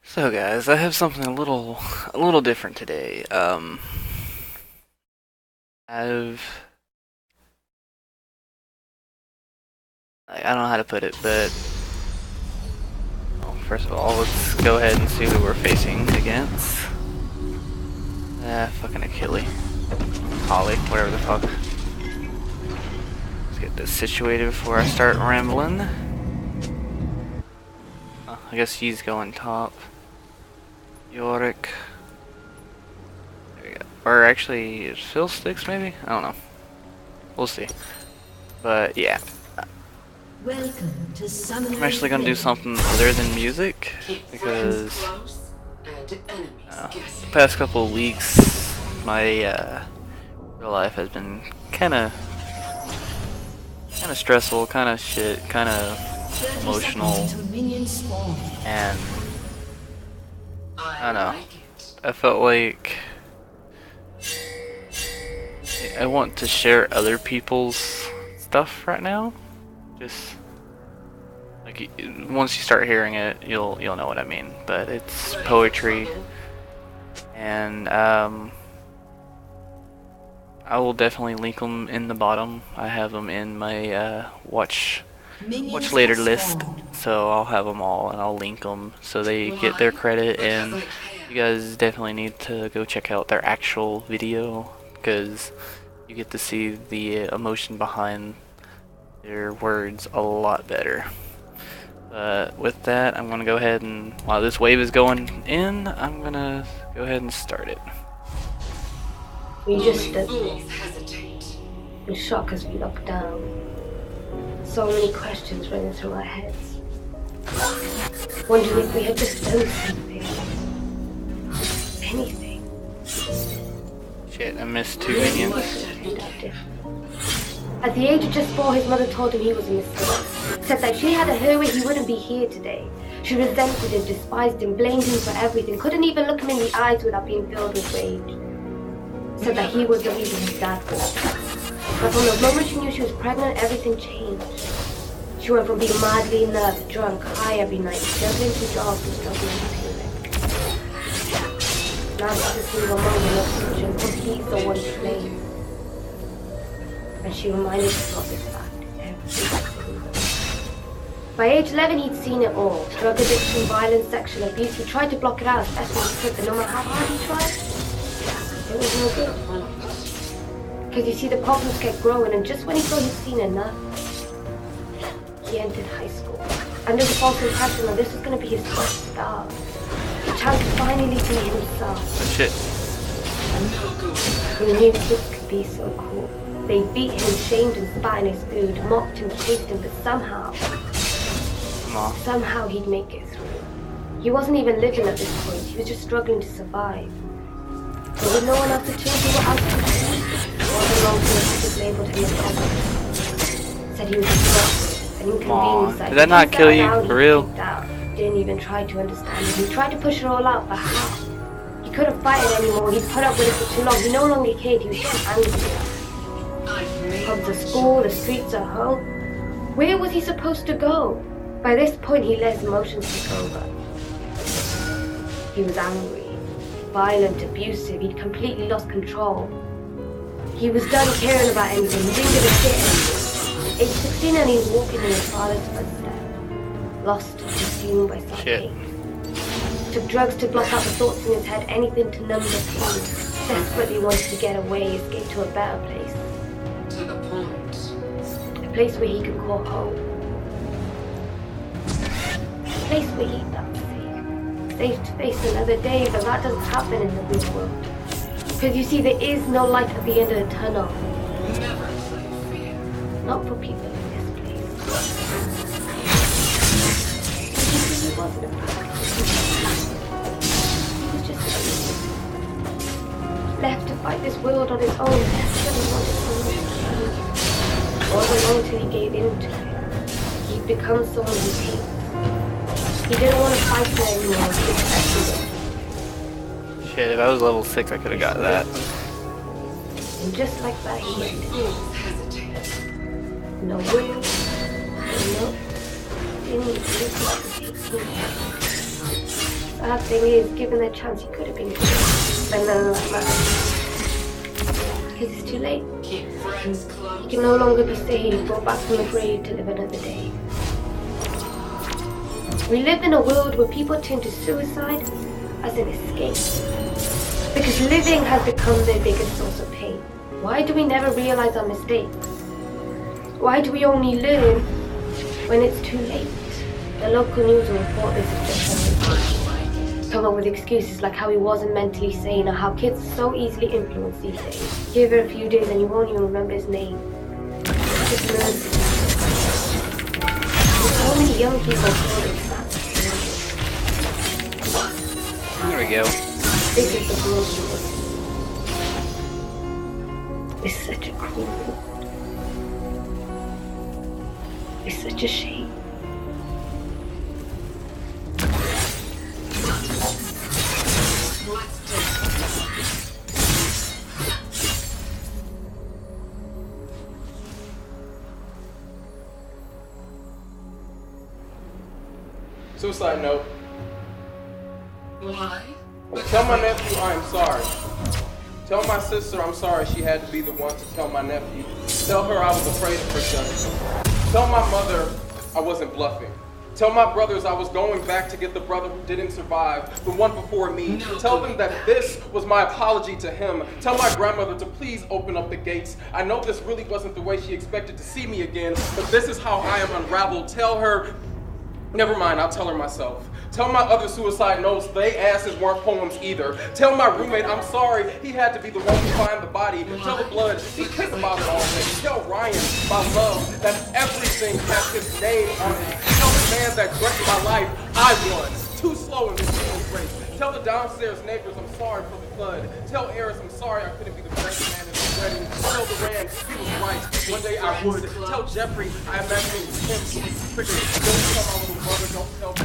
So guys, I have something a little different today. I've I don't know how to put it, but well, first of all, let's go ahead and see who we're facing against. Fucking Kyli, Holly, whatever the fuck. Let's get this situated before I start rambling. Oh, I guess he's going top. Yorick. There we go. Or actually, is Phil Sticks maybe? I don't know. We'll see. But yeah. Welcome to I'm actually gonna do something other than music because the past couple of weeks my real life has been kind of stressful, kind of shit, kind of emotional, and I don't know. I felt like I want to share other people's stuff right now. Just like once you start hearing it, you'll know what I mean. But it's poetry, and I will definitely link them in the bottom. I have them in my watch later list, so I'll have them all and I'll link them so they get their credit. And you guys definitely need to go check out their actual video because you get to see the emotion behind their words a lot better. But with that, I'm gonna go ahead and while this wave is going in, I'm gonna go ahead and start it. We just stood there, in shock as we looked down. So many questions running through our heads, wondering if we had just done something, anything. Shit, I missed 2 minions. At the age of just 4, his mother told him he was a mistake. Said that she had a hurry, he wouldn't be here today. She resented him, despised him, blamed him for everything, couldn't even look him in the eyes without being filled with rage. Said that he was the reason his dad was. But from the moment she knew she was pregnant, everything changed. She went from being madly in love, drunk, high every night, juggling 2 jobs and struggling with healing. Now she's a single mom in a kitchen, complete the one flame. And she reminded herself of this fact every single day. By age 11, he'd seen it all. Drug addiction, violence, sexual abuse. He tried to block it out as best as he could, but no matter how hard he tried, it was no good. Because you see, the problems kept growing, and just when he thought he'd seen enough, he entered high school. Under the false impression that this was going to be his first start. A chance to finally be himself. Oh, shit. He knew kids could be so cool. They beat him, shamed him, spat in his food, mocked him, chased him, but somehow he'd make it through. He wasn't even living at this point, he was just struggling to survive. But with no one else to turn to, what else could he do? All the wrong things labeled him as ever. Said he was disruptive, an inconvenience. Did that not kill you, for real? Didn't even try to understand it. He tried to push it all out, but how? He couldn't fight it anymore, he'd put up with it for too long, he no longer cared, he was too angry. Pubs of school, the streets of home. Where was he supposed to go? By this point, he let his emotions take over. He was angry, violent, abusive. He'd completely lost control. He was done caring about anything. He didn't give a shit. Age 16 and he was walking in his father's footsteps. Lost, consumed by something. Took drugs to block out the thoughts in his head, anything to numb the pain. Desperately wanted to get away, escape to a better place. A place where he could call home. A place where he felt safe. Safe to face another day, but that doesn't happen in the real world. Because you see, there is no light at the end of the tunnel. Not for people in this place. He wasn't a person. He was just left to fight this world on his own. Desperately wanted to. All along till he gave in to it. He'd become someone he hates. He didn't want to fight it anymore. He accepted it. Shit, if I was level 6, I could have got that. And just like that, he went in. No will, no, didn't Sad thing is, given the chance, he could have been killed. But none of that matters. Because it's too late. He can no longer be saved, brought back from the grave to live another day. We live in a world where people turn to suicide as an escape. Because living has become their biggest source of pain. Why do we never realize our mistakes? Why do we only learn when it's too late? The local news will report this as just something. Come up with excuses like how he wasn't mentally sane or how kids are so easily influenced these days. Give it a few days and you won't even remember his name. Just learn. So many young people feel this. There we go. This is the broken. It's such a cruel world. It's such a shame. Suicide note. Why? Tell my nephew I am sorry. Tell my sister I'm sorry she had to be the one to tell my nephew. Tell her I was afraid of her judgment. Tell my mother I wasn't bluffing. Tell my brothers I was going back to get the brother who didn't survive, the one before me. Tell them that this was my apology to him. Tell my grandmother to please open up the gates. I know this really wasn't the way she expected to see me again, but this is how I am unraveled. Tell her, never mind, I'll tell her myself. Tell my other suicide notes they asses weren't poems either. Tell my roommate I'm sorry he had to be the one to find the body. Tell the blood he cares about it all. Tell Ryan my love that everything has his name on it. Tell the man that threatened my life I won. Too slow in this human race. Tell the downstairs neighbors I'm sorry for the flood. Tell Eris I'm sorry I couldn't be the best man in the wedding. Tell Duran he was right. One day I would. Tell Jeffrey I imagine it was him who was the trigger. Don't tell my little brother, don't tell me.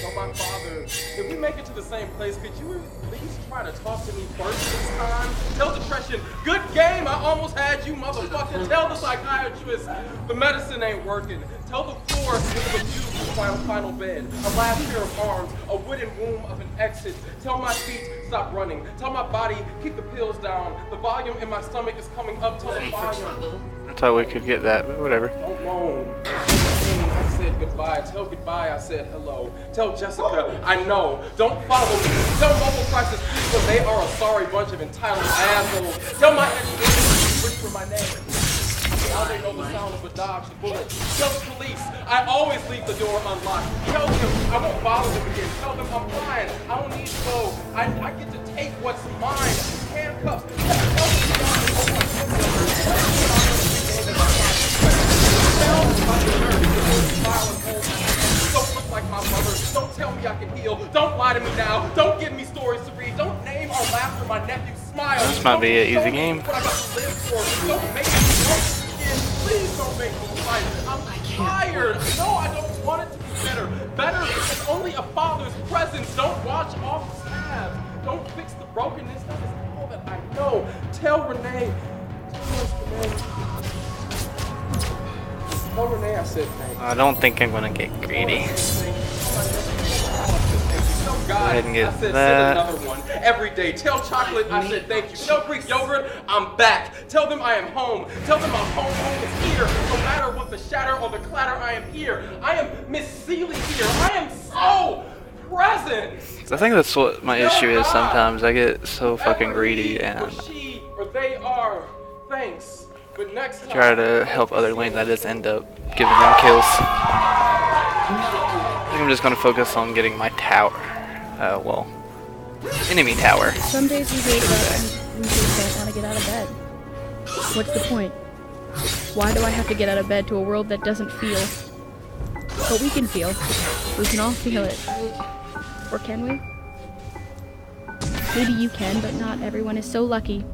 Tell my father, if we make it to the same place, could you at least try to talk to me first this time? Tell depression, good game, I almost had you, motherfucker. Tell the psychiatrist, the medicine ain't working. Tell the floor it was a beautiful final bed, a last pair of arms, a wooden womb of an exit. Tell my feet, stop running. Tell my body, keep the pills down. The volume in my stomach is coming up. Tell the volume. I thought we could get that, but whatever. Don't moan. I said goodbye. Tell goodbye. I said hello. Tell Jessica I know. Don't follow me. Tell Mobile Crisis people they are a sorry bunch of entitled assholes. Tell my ex-wife whisper my name. Now they know the sound of a dodged bullet. Tell the police I always leave the door unlocked. Tell them I won't bother them again. Tell them I'm fine. I don't need to go. I get to take what's mine. Handcuffs. Don't look like my mother. Don't tell me I can heal. Don't lie to me now. Don't give me stories to read. Don't name our laughter my nephew's smile. This might be an easy game. What I got to live for. Don't make me again. Please don't make me fight. I'm tired. No, I don't want it to be better. Better is only a father's presence. Don't watch off the stab. Don't fix the brokenness. That is all that I know. Tell Renee. Tell Renee. Tell Renee I said thank you. I don't think I'm gonna get greedy. Go ahead and get I said, that. Send another one every day. Tell Chocolate I said thank you. Tell Greek Yogurt I'm back. Tell them I am home. Tell them my home is here. No matter what the shatter or the clatter, I am here. I am Miss Seeley here. I am so present. I think that's what my issue is sometimes. I get so fucking greedy and She or they are. Thanks. But next time, try to help other lanes. I just end up giving them kills. I think I'm just gonna focus on getting my tower. Well, enemy tower. Some days we wake up and we just don't want to get out of bed. What's the point? Why do I have to get out of bed to a world that doesn't feel? But we can feel. We can all feel it. Or can we? Maybe you can, but not everyone is so lucky.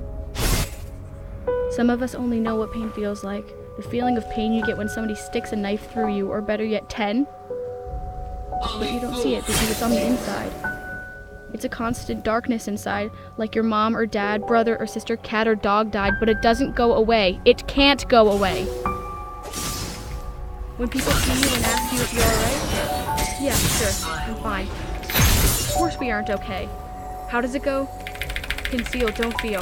Some of us only know what pain feels like. The feeling of pain you get when somebody sticks a knife through you, or better yet, 10. But you don't see it because it's on the inside. It's a constant darkness inside, like your mom or dad, brother or sister, cat or dog died, but it doesn't go away. It can't go away. When people see you and ask you if you're alright? Yeah, sure, I'm fine. Of course we aren't okay. How does it go? Conceal, don't feel.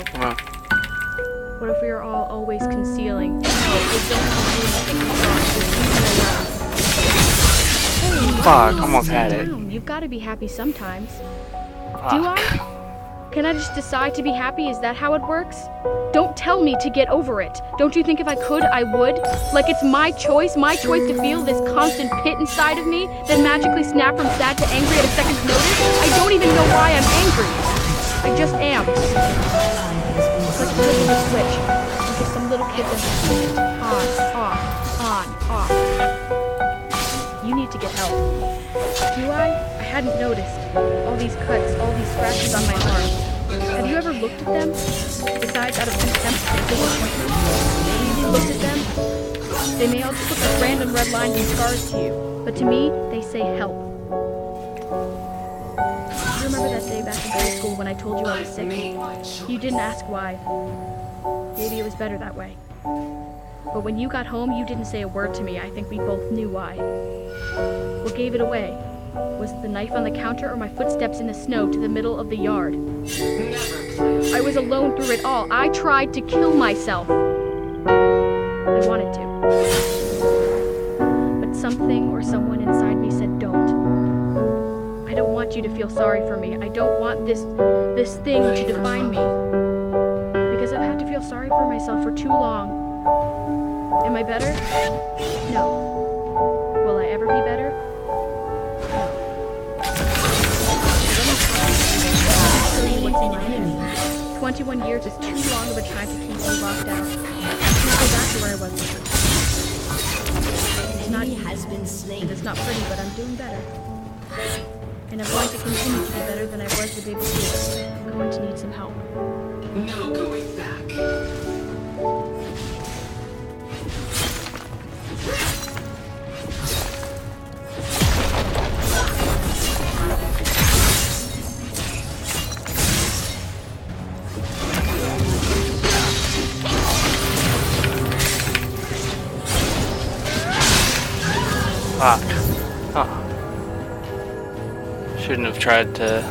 What if we are all always concealing? Fuck, almost had it. You've got to be happy sometimes. Do I? Can I just decide to be happy? Is that how it works? Don't tell me to get over it. Don't you think if I could, I would? Like it's my choice to feel this constant pit inside of me that magically snap from sad to angry at a second's notice? I don't even know why I'm angry. I just am. Let's flip the switch. Like some little kid that's on, off, on, off. You need to get help. Do I? I hadn't noticed. All these cuts, all these scratches on my arm. Have you ever looked at them? Besides out of contempt and disappointment? Have you looked at them? They may all just look like random red lines and scars to you, but to me, they say help. Do you remember that day back in high school when I told you I was sick? You didn't ask why. Maybe it was better that way. But when you got home, you didn't say a word to me. I think we both knew why. What gave it away? Was it the knife on the counter or my footsteps in the snow to the middle of the yard? I was alone through it all. I tried to kill myself. I wanted to. But something or someone inside me said don't. I don't want you to feel sorry for me. I don't want this thing to define me. Because I've had to feel sorry for myself for too long. Am I better? No. Will I ever be better? 21 years is too long of a time to keep me locked out. I can't go back to where I was before. It's not easy, and it's not pretty, but I'm doing better. And I'm going to continue to be better than I was the day before. I'm going to need some help. No going back. Fuck. Oh. Shouldn't have tried to.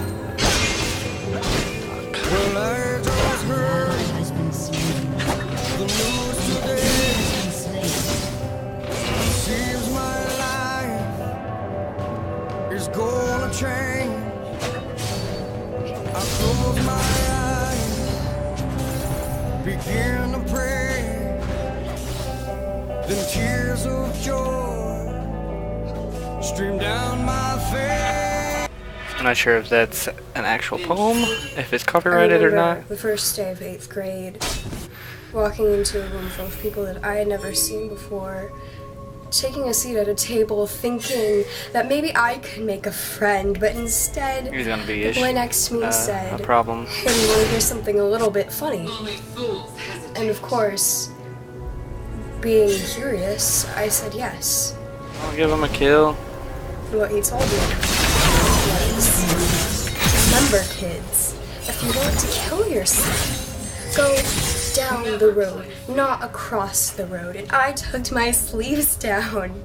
Seems my life is gonna change. I close my eyes, begin to pray. Then tears of joy stream down my face. I'm not sure if that's an actual poem, if it's copyrighted or not. The first day of 8th grade, walking into a room full of people that I had never seen before, taking a seat at a table, thinking that maybe I could make a friend, but instead, He's gonna be the boy next to me said, a problem. "Hey, you want to hear something a little bit funny?" And of course, being curious, I said yes. I'll give him a kill. And what he told me was, remember kids, if you want to kill yourself, go down the road, not across the road. And I tucked my sleeves down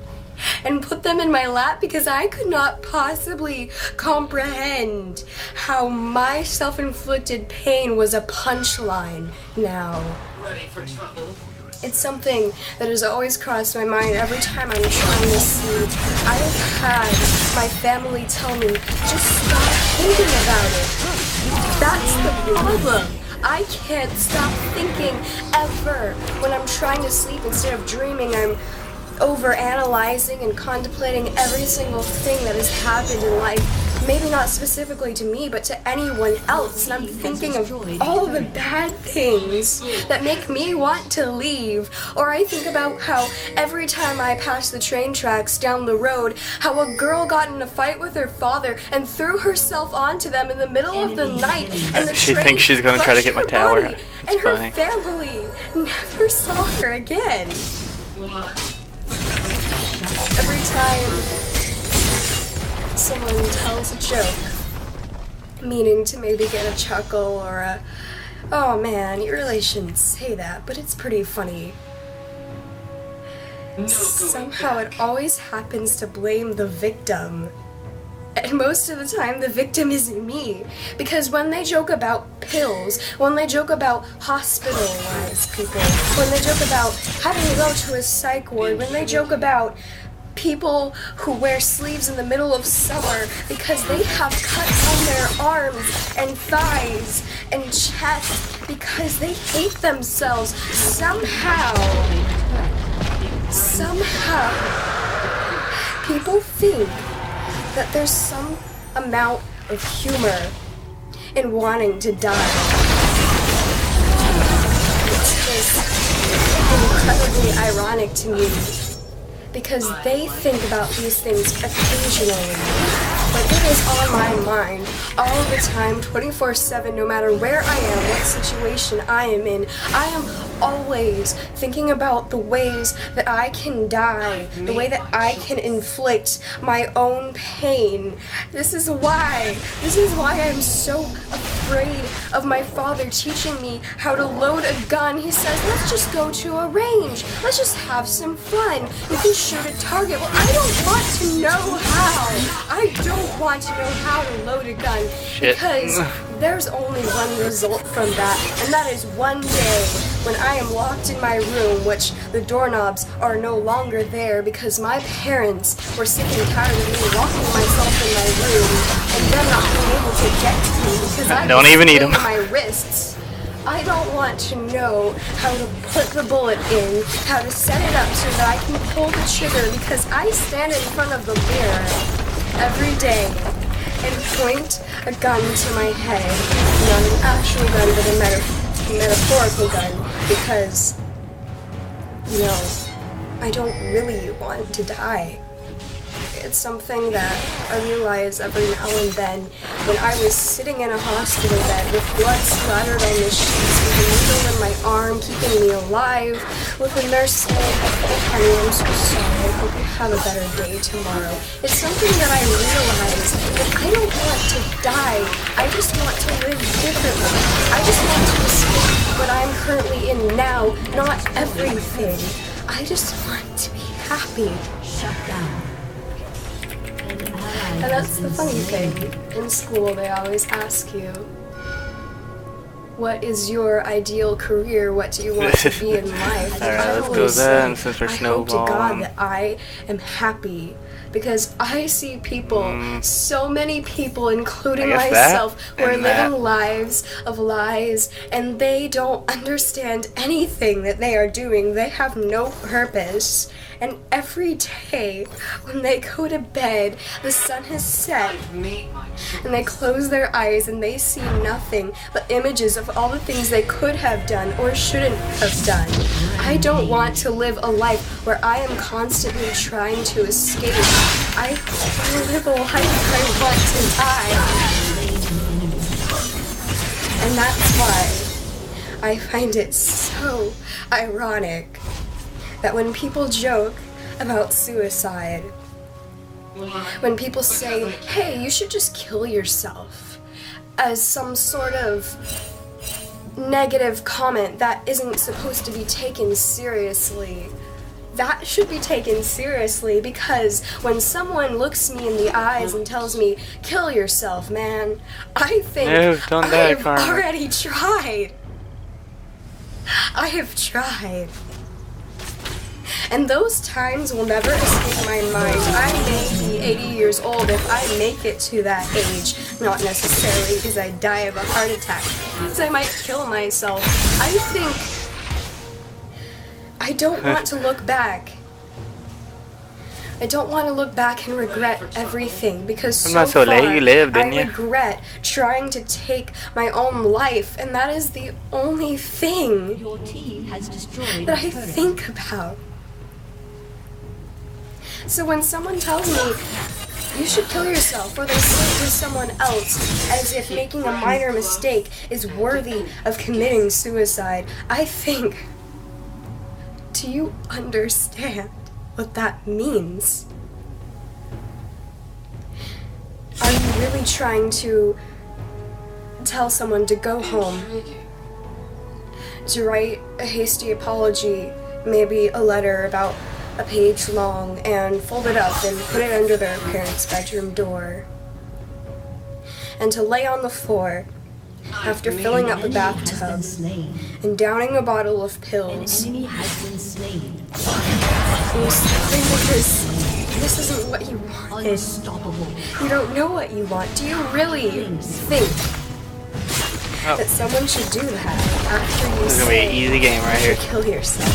and put them in my lap because I could not possibly comprehend how my self-inflicted pain was a punchline now. Ready for trouble? It's something that has always crossed my mind every time I'm trying to sleep. I have had my family tell me, just stop thinking about it. That's the problem. I can't stop thinking ever. When I'm trying to sleep, instead of dreaming, I'm over-analyzing and contemplating every single thing that has happened in life. Maybe not specifically to me, but to anyone else. And I'm thinking of all the bad things that make me want to leave. Or I think about how every time I pass the train tracks down the road, how a girl got in a fight with her father and threw herself onto them in the middle of the night. And the She train thinks she's gonna try to get my crushed her tower. body, It's and her funny. family never saw her again. Every time someone tells a joke, meaning to maybe get a chuckle or a, "Oh man, you really shouldn't say that, but it's pretty funny," somehow it always happens to blame the victim. And most of the time, the victim is me. Because when they joke about pills, when they joke about hospitalized people, when they joke about having to go to a psych ward, when they joke about people who wear sleeves in the middle of summer because they have cuts on their arms and thighs and chest because they hate themselves, somehow, people think that there's some amount of humor in wanting to die. It's just incredibly ironic to me because they think about these things occasionally, but it is on my mind all the time, 24/7, no matter where I am, what situation I am in. I am always thinking about the ways that I can die, the way that I can inflict my own pain. This is why I'm so afraid of my father teaching me how to load a gun. He says, let's just go to a range. Let's just have some fun. You can shoot a target. Well, I don't want to know how. I don't want to know how to load a gun because there's only one result from that, and that is one day when I am locked in my room, which the doorknobs are no longer there because my parents were sick and tired of me locking myself in my room and them not being able to get to me because I don't even need them. My wrists. I don't want to know how to put the bullet in, how to set it up so that I can pull the trigger because I stand in front of the mirror every day and point a gun to my head, not an actual gun but a metaphorical gun, because, you know, I don't really want to die. It's something that I realize every now and then when I was sitting in a hospital bed with blood splattered on the sheets, with a needle in my arm keeping me alive, with a nurse saying, "Honey, I'm so sorry, I hope you have a better day tomorrow." It's something that I realize that I don't want to die. I just want to live differently. I just want to escape what I'm currently in now, not everything. I just want to be happy. Shut down. And that's the funny thing. In school, they always ask you, what is your ideal career? What do you want to be in life? Alright, let's go then, since we're I hope to God snowballing. that I am happy. Because I see people, so many people, including I guess myself, that who are and that. living lives of lies, and they don't understand anything that they are doing. They have no purpose. And every day, when they go to bed, the sun has set, and they close their eyes and they see nothing but images of all the things they could have done or shouldn't have done. I don't want to live a life where I am constantly trying to escape. I want to live a life where I want to die. And that's why I find it so ironic that when people joke about suicide, when people say, hey, you should just kill yourself, as some sort of negative comment that isn't supposed to be taken seriously, that should be taken seriously, because when someone looks me in the eyes and tells me, kill yourself, man, I think I've already tried. I have tried. And those times will never escape my mind. I may be 80 years old if I make it to that age. Not necessarily because I die of a heart attack, because I might kill myself. I think I don't want to look back. I don't want to look back and regret everything, because so far I regret trying to take my own life, and that is the only thing Your team has destroyed that I think about. So when someone tells me, you should kill yourself, or they say it to someone else as if making a minor mistake is worthy of committing suicide, I think, do you understand what that means? Are you really trying to tell someone to go home, to write a hasty apology, maybe a letter about a page long and fold it up and put it under their parents' bedroom door. And to lay on the floor after filling up a bathtub and downing a bottle of pills. Enemy has been slain. Because this isn't what you want. Unstoppable. You don't know what you want. Do you really think that someone should do that after you This is gonna be an easy game right here. kill yourself?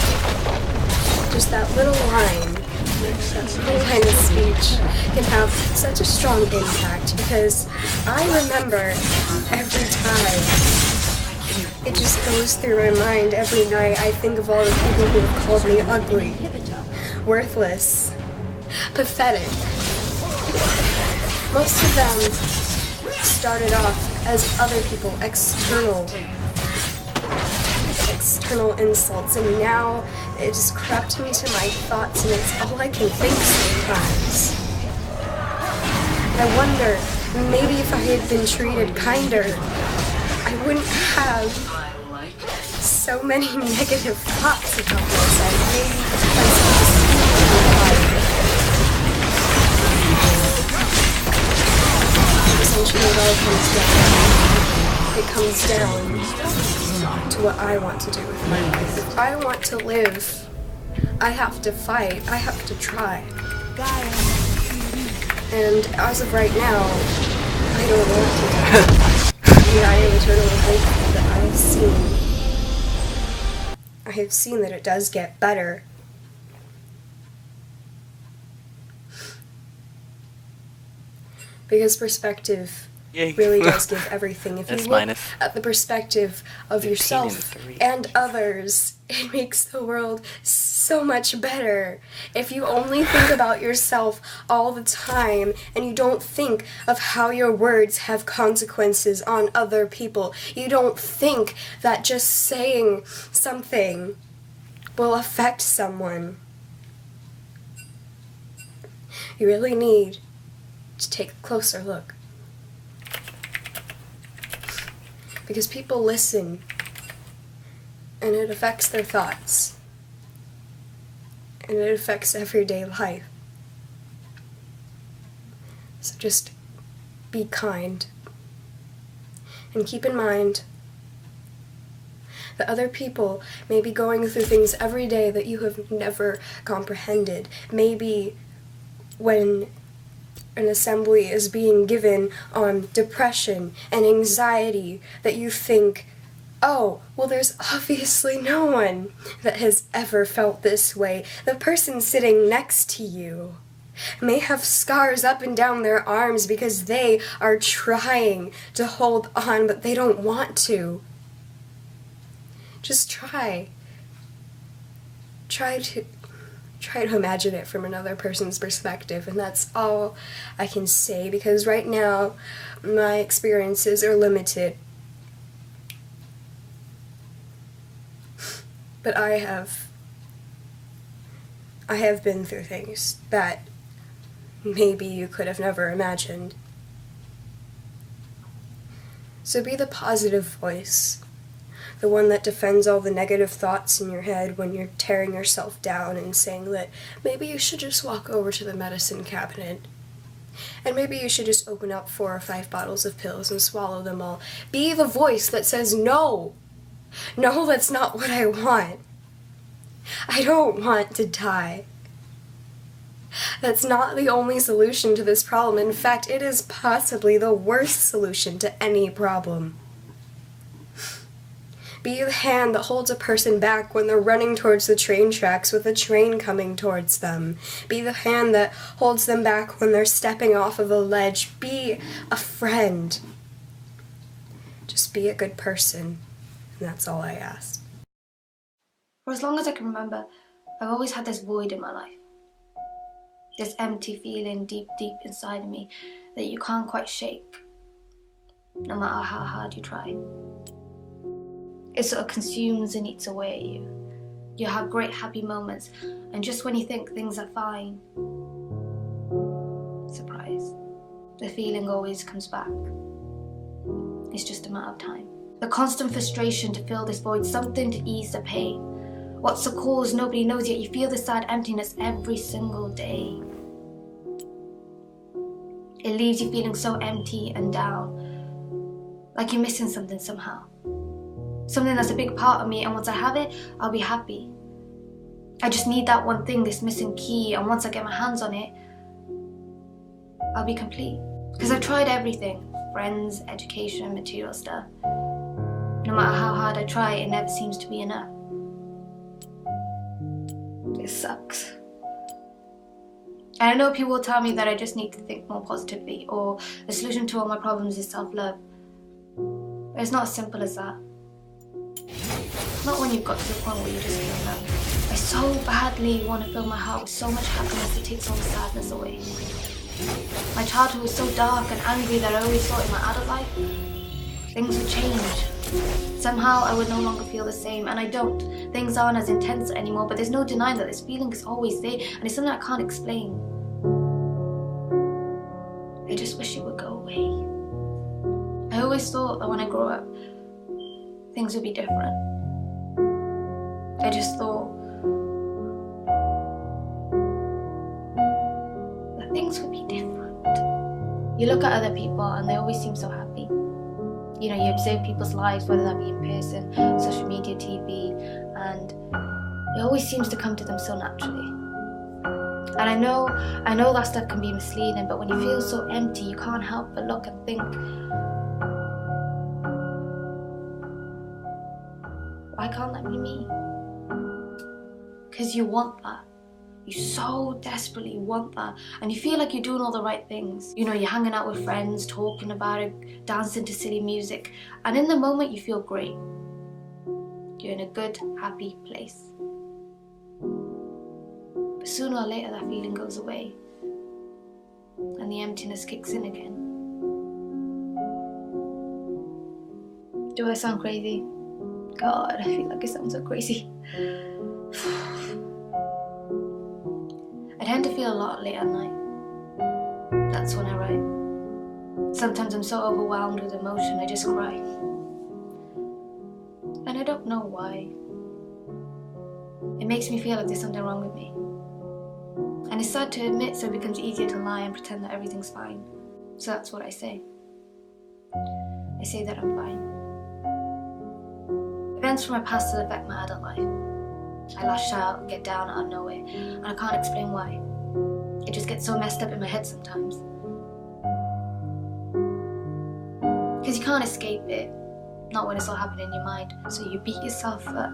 Just that little line, that little line of speech can have such a strong impact, because I remember every time it just goes through my mind every night. I think of all the people who have called me ugly, worthless, pathetic. Most of them started off as other people, external insults, and now it just crept into my thoughts, and it's all I can think sometimes. I wonder, maybe if I had been treated kinder, I wouldn't have so many negative thoughts about myself. Maybe essentially it all comes down to what I want to do with my life. If I want to live, I have to fight. I have to try. And as of right now, I don't want to die. I am eternally grateful that I have seen that it does get better. Because perspective really does give everything. If you look at the perspective of yourself and others, it makes the world so much better. If you only think about yourself all the time and you don't think of how your words have consequences on other people, you don't think that just saying something will affect someone, you really need to take a closer look. Because people listen, and it affects their thoughts, and it affects everyday life. So just be kind, and keep in mind that other people may be going through things every day that you have never comprehended. Maybe when an assembly is being given on depression and anxiety, that you think, oh, well, there's obviously no one that has ever felt this way. The person sitting next to you may have scars up and down their arms because they are trying to hold on, but they don't want to. Just try. Try to imagine it from another person's perspective, and that's all I can say, because right now my experiences are limited. But I have been through things that maybe you could have never imagined. So be the positive voice. The one that defends all the negative thoughts in your head when you're tearing yourself down and saying that maybe you should just walk over to the medicine cabinet. And maybe you should just open up 4 or 5 bottles of pills and swallow them all. Be the voice that says, no! No, that's not what I want. I don't want to die. That's not the only solution to this problem. In fact, it is possibly the worst solution to any problem. Be the hand that holds a person back when they're running towards the train tracks with a train coming towards them. Be the hand that holds them back when they're stepping off of a ledge. Be a friend. Just be a good person, and that's all I ask. For as long as I can remember, I've always had this void in my life. This empty feeling deep inside of me that you can't quite shake, no matter how hard you try. It sort of consumes and eats away at you. You have great happy moments, and just when you think things are fine, surprise, the feeling always comes back. It's just a matter of time. The constant frustration to fill this void, something to ease the pain, What's the cause? Nobody knows yet. You feel this sad emptiness every single day. It leaves you feeling so empty and down, like you're missing something somehow. Something that's a big part of me, and once I have it, I'll be happy. I just need that one thing, this missing key, and once I get my hands on it, I'll be complete. Because I've tried everything, friends, education, material stuff. No matter how hard I try, it never seems to be enough. It sucks. And I know people will tell me that I just need to think more positively, or the solution to all my problems is self-love. But it's not as simple as that. Not when you've got to the point where you just feel numb. I so badly want to fill my heart with so much happiness it takes all the sadness away. My childhood was so dark and angry that I always thought in my adult life, things would change. Somehow I would no longer feel the same, and I don't. Things aren't as intense anymore, but there's no denying that this feeling is always there, and it's something I can't explain. I just wish it would go away. I always thought that when I grow up, things would be different. I just thought that things would be different. You look at other people and they always seem so happy. You know, you observe people's lives, whether that be in person, social media, TV, and it always seems to come to them so naturally. And I know that stuff can be misleading, but when you feel so empty, you can't help but look and think, why can't that be me? Because you want that. You so desperately want that. And you feel like you're doing all the right things. You know, you're hanging out with friends, talking about it, dancing to silly music. And in the moment, you feel great. You're in a good, happy place. But sooner or later, that feeling goes away. And the emptiness kicks in again. Do I sound crazy? God, I feel like I sound so crazy. I tend to feel a lot late at night. That's when I write. Sometimes I'm so overwhelmed with emotion, I just cry. And I don't know why. It makes me feel like there's something wrong with me. And it's sad to admit, so it becomes easier to lie and pretend that everything's fine. So that's what I say. I say that I'm fine. Events from my past still affect my adult life. I lash out, get down out of nowhere, and I can't explain why. It just gets so messed up in my head sometimes. Because you can't escape it, not when it's all happening in your mind. So you beat yourself up,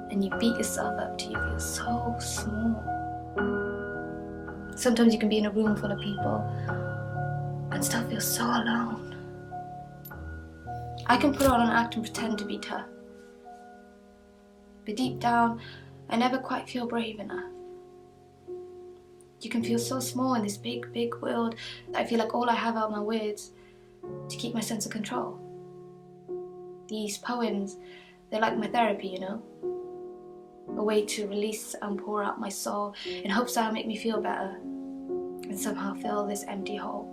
and you beat yourself up till you feel so small. Sometimes you can be in a room full of people and still feel so alone. I can put on an act and pretend to be tough. But deep down, I never quite feel brave enough. You can feel so small in this big, big world that I feel like all I have are my words to keep my sense of control. These poems, they're like my therapy, you know? A way to release and pour out my soul in hopes that it'll make me feel better and somehow fill this empty hole.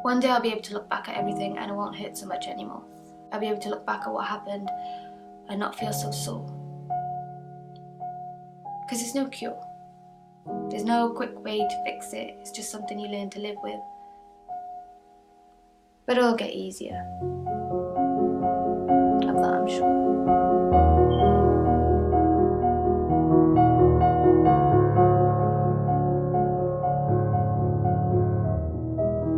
One day I'll be able to look back at everything and it won't hurt so much anymore. I'll be able to look back at what happened and not feel so sore. Because there's no cure. There's no quick way to fix it. It's just something you learn to live with. But it'll get easier. Of that, I'm sure.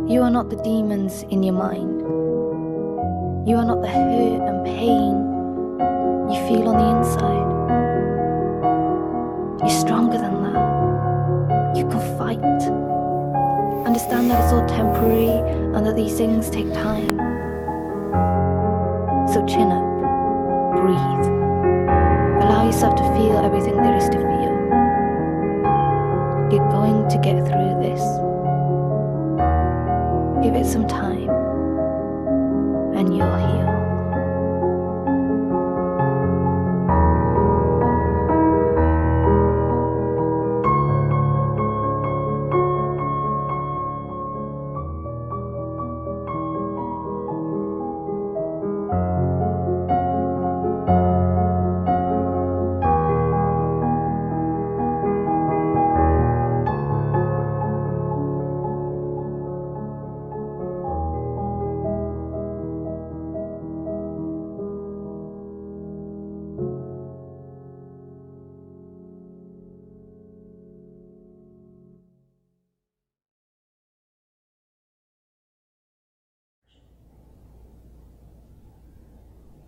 You are not the demons in your mind. You are not the hurt and pain you feel on the inside. You're stronger than that. You can fight. Understand that it's all temporary and that these things take time. So chin up, breathe. Allow yourself to feel everything there is to feel. You're going to get through this. Give it some time, and you'll heal.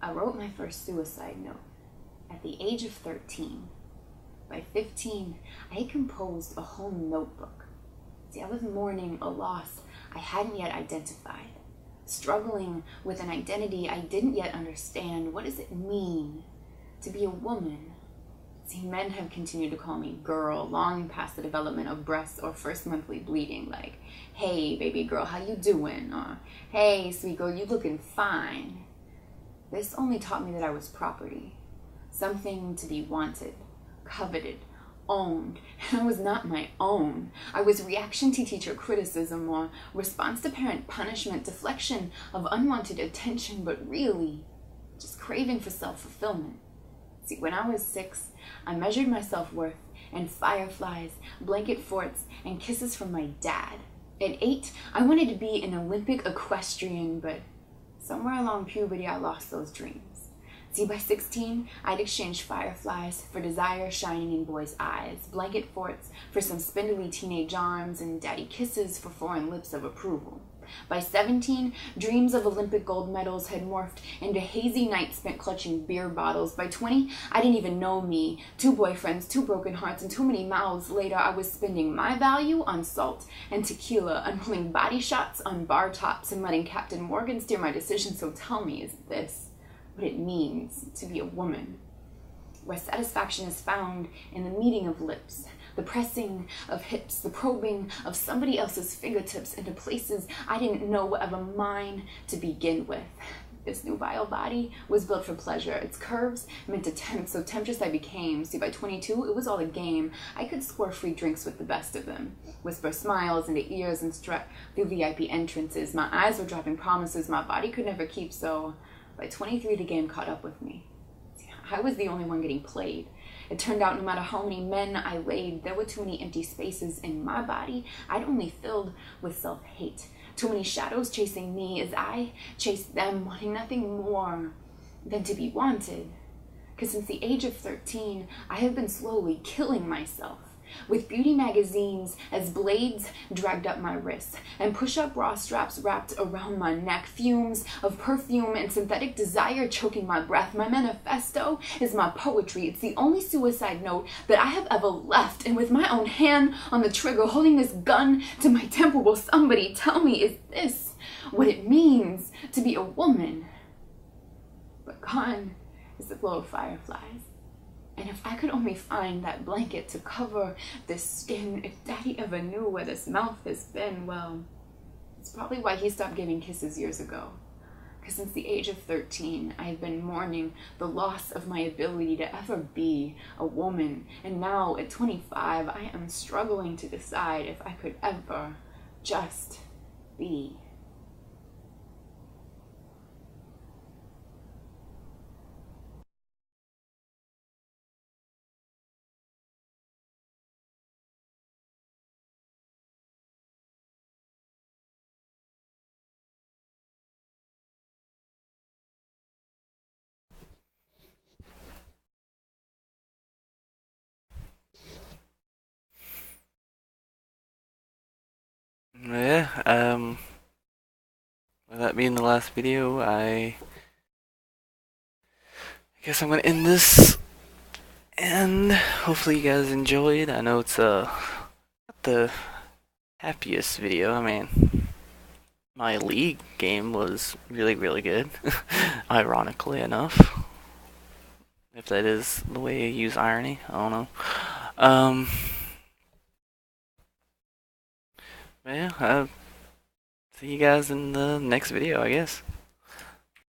I wrote my first suicide note at the age of 13. By 15, I had composed a whole notebook. See, I was mourning a loss I hadn't yet identified, struggling with an identity I didn't yet understand. What does it mean to be a woman? See, men have continued to call me girl long past the development of breasts or first monthly bleeding, like, hey, baby girl, how you doing? Or, hey, sweet girl, you looking fine. This only taught me that I was property, something to be wanted, coveted, owned, and I was not my own. I was reaction to teacher criticism or response to parent punishment, deflection of unwanted attention, but really just craving for self-fulfillment. See, when I was 6, I measured my self-worth in fireflies, blanket forts, and kisses from my dad. At 8, I wanted to be an Olympic equestrian, but somewhere along puberty, I lost those dreams. See, by 16, I'd exchanged fireflies for desire shining in boys' eyes, blanket forts for some spindly teenage arms, and daddy kisses for foreign lips of approval. By 17, dreams of Olympic gold medals had morphed into hazy nights spent clutching beer bottles. By 20, I didn't even know me. 2 boyfriends, 2 broken hearts, and too many mouths later, I was spending my value on salt and tequila, unrolling body shots on bar tops, and letting Captain Morgan steer my decisions. So tell me, is this what it means to be a woman? Where satisfaction is found in the meeting of lips, the pressing of hips, the probing of somebody else's fingertips into places I didn't know were ever mine to begin with. This nubile body was built for pleasure. Its curves meant to tempt, so temptress I became. See, by 22, it was all a game. I could score free drinks with the best of them, whisper smiles into ears and strut through VIP entrances. My eyes were dropping promises my body could never keep, so by 23, the game caught up with me. I was the only one getting played. It turned out no matter how many men I laid, there were too many empty spaces in my body I'd only filled with self-hate. Too many shadows chasing me as I chased them, wanting nothing more than to be wanted. Because since the age of 13, I have been slowly killing myself, with beauty magazines as blades dragged up my wrists, and push-up bra straps wrapped around my neck, fumes of perfume and synthetic desire choking my breath. My manifesto is my poetry. It's the only suicide note that I have ever left, and with my own hand on the trigger, holding this gun to my temple, will somebody tell me, is this what it means to be a woman? But gone is the glow of fireflies. And if I could only find that blanket to cover this skin, if Daddy ever knew where this mouth has been, well, it's probably why he stopped giving kisses years ago. Because since the age of 13, I have been mourning the loss of my ability to ever be a woman. And now, at 25, I am struggling to decide if I could ever just be. Yeah, with that being the last video, I guess I'm gonna end this, and hopefully you guys enjoyed. I know it's not the happiest video. I mean, my League game was really, really good, ironically enough. If that is the way you use irony, I don't know. But yeah, see you guys in the next video, I guess.